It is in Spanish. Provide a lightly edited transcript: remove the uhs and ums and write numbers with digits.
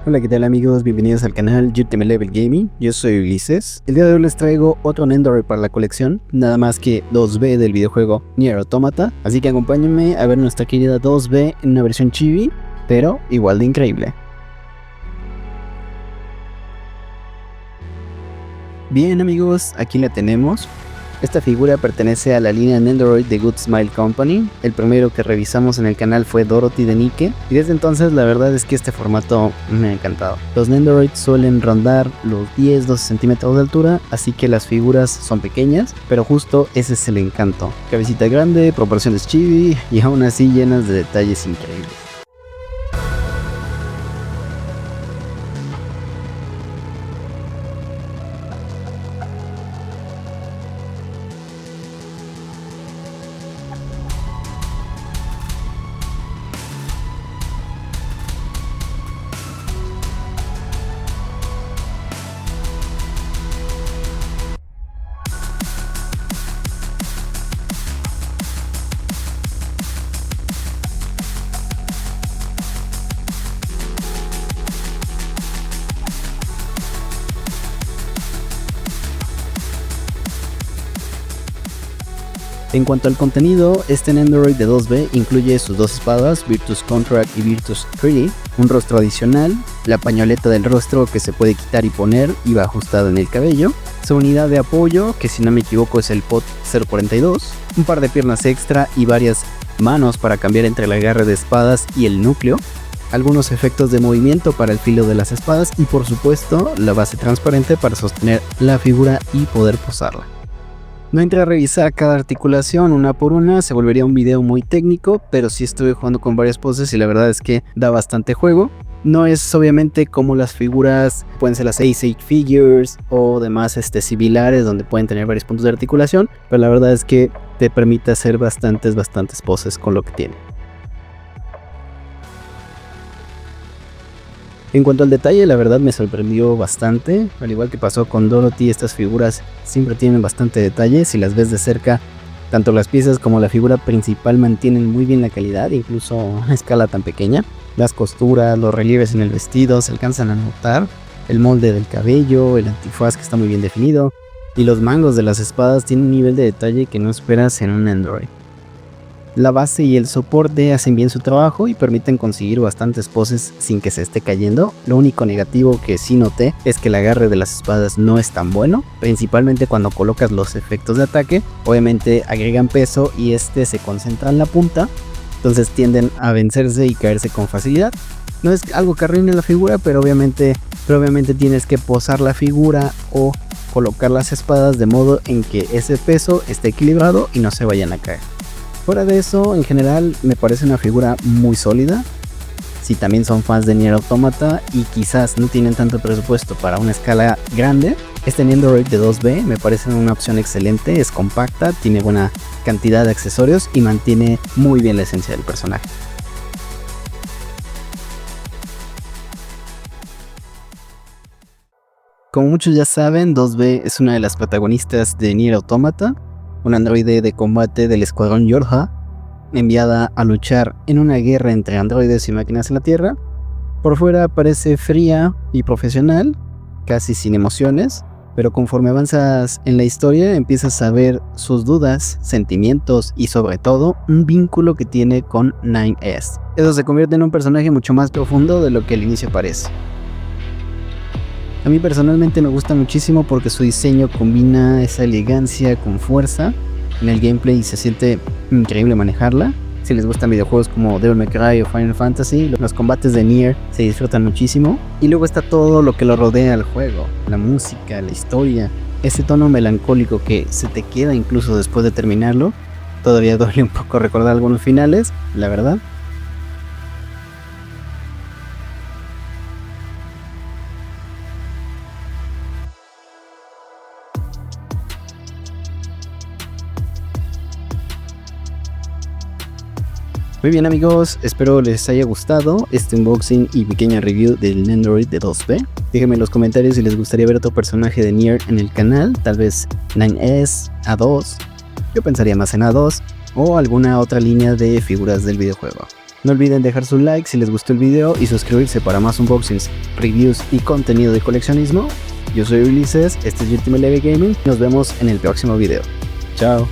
Hola, ¿qué tal amigos? Bienvenidos al canal Ultimate Level Gaming. Yo soy Ulises. El día de hoy les traigo otro Nendoroid para la colección, nada más que 2B del videojuego Nier Automata. Así que acompáñenme a ver nuestra querida 2B en una versión chibi, pero igual de increíble. Bien amigos, aquí la tenemos. Esta figura pertenece a la línea Nendoroid de Good Smile Company. El primero que revisamos en el canal fue Dorothy de Nike, y desde entonces la verdad es que este formato me ha encantado. Los Nendoroids suelen rondar los 10-12 centímetros de altura, así que las figuras son pequeñas, pero justo ese es el encanto. Cabecita grande, proporciones chibi y aún así llenas de detalles increíbles. En cuanto al contenido, este Nendoroid de 2B incluye sus dos espadas, Virtus Contract y Virtus 3D, un rostro adicional, la pañoleta del rostro que se puede quitar y poner y va ajustada en el cabello, su unidad de apoyo, que si no me equivoco es el Pod 042, un par de piernas extra y varias manos para cambiar entre el agarre de espadas y el núcleo, algunos efectos de movimiento para el filo de las espadas y por supuesto la base transparente para sostener la figura y poder posarla. No entré a revisar cada articulación una por una, se volvería un video muy técnico, pero sí estuve jugando con varias poses y la verdad es que da bastante juego. No es obviamente como las figuras, pueden ser las Ace Figures o demás similares donde pueden tener varios puntos de articulación, pero la verdad es que te permite hacer bastantes poses con lo que tiene. En cuanto al detalle, la verdad me sorprendió bastante. Al igual que pasó con Dorothy, estas figuras siempre tienen bastante detalle. Si las ves de cerca, tanto las piezas como la figura principal mantienen muy bien la calidad, incluso a una escala tan pequeña. Las costuras, los relieves en el vestido se alcanzan a notar. El molde del cabello, el antifaz que está muy bien definido. Y los mangos de las espadas tienen un nivel de detalle que no esperas en un Nendoroid. La base y el soporte hacen bien su trabajo y permiten conseguir bastantes poses sin que se esté cayendo. Lo único negativo que sí noté es que el agarre de las espadas no es tan bueno, principalmente cuando colocas los efectos de ataque. Obviamente agregan peso y se concentra en la punta, entonces tienden a vencerse y caerse con facilidad. No es algo que arruine la figura, pero obviamente tienes que posar la figura o colocar las espadas de modo en que ese peso esté equilibrado y no se vayan a caer. Fuera de eso, en general me parece una figura muy sólida. Si también son fans de Nier Automata y quizás no tienen tanto presupuesto para una escala grande, este Nendoroid de 2B me parece una opción excelente. Es compacta, tiene buena cantidad de accesorios y mantiene muy bien la esencia del personaje. Como muchos ya saben, 2B es una de las protagonistas de Nier Automata, un androide de combate del escuadrón Yorha, enviada a luchar en una guerra entre androides y máquinas en la Tierra. Por fuera parece fría y profesional, casi sin emociones, pero conforme avanzas en la historia empiezas a ver sus dudas, sentimientos y sobre todo un vínculo que tiene con 9S. Eso se convierte en un personaje mucho más profundo de lo que al inicio parece. A mí personalmente me gusta muchísimo porque su diseño combina esa elegancia con fuerza en el gameplay y se siente increíble manejarla. Si les gustan videojuegos como Devil May Cry o Final Fantasy, los combates de Nier se disfrutan muchísimo. Y luego está todo lo que lo rodea al juego, la música, la historia, ese tono melancólico que se te queda incluso después de terminarlo. Todavía duele un poco recordar algunos finales, la verdad. Muy bien amigos, espero les haya gustado este unboxing y pequeña review del Nendoroid de 2B. Déjenme en los comentarios si les gustaría ver otro personaje de Nier en el canal, tal vez 9S, A2. Yo pensaría más en A2, o alguna otra línea de figuras del videojuego. No olviden dejar su like si les gustó el video y suscribirse para más unboxings, reviews y contenido de coleccionismo. Yo soy Ulises, este es Ultimate Level Gaming, nos vemos en el próximo video. Chao.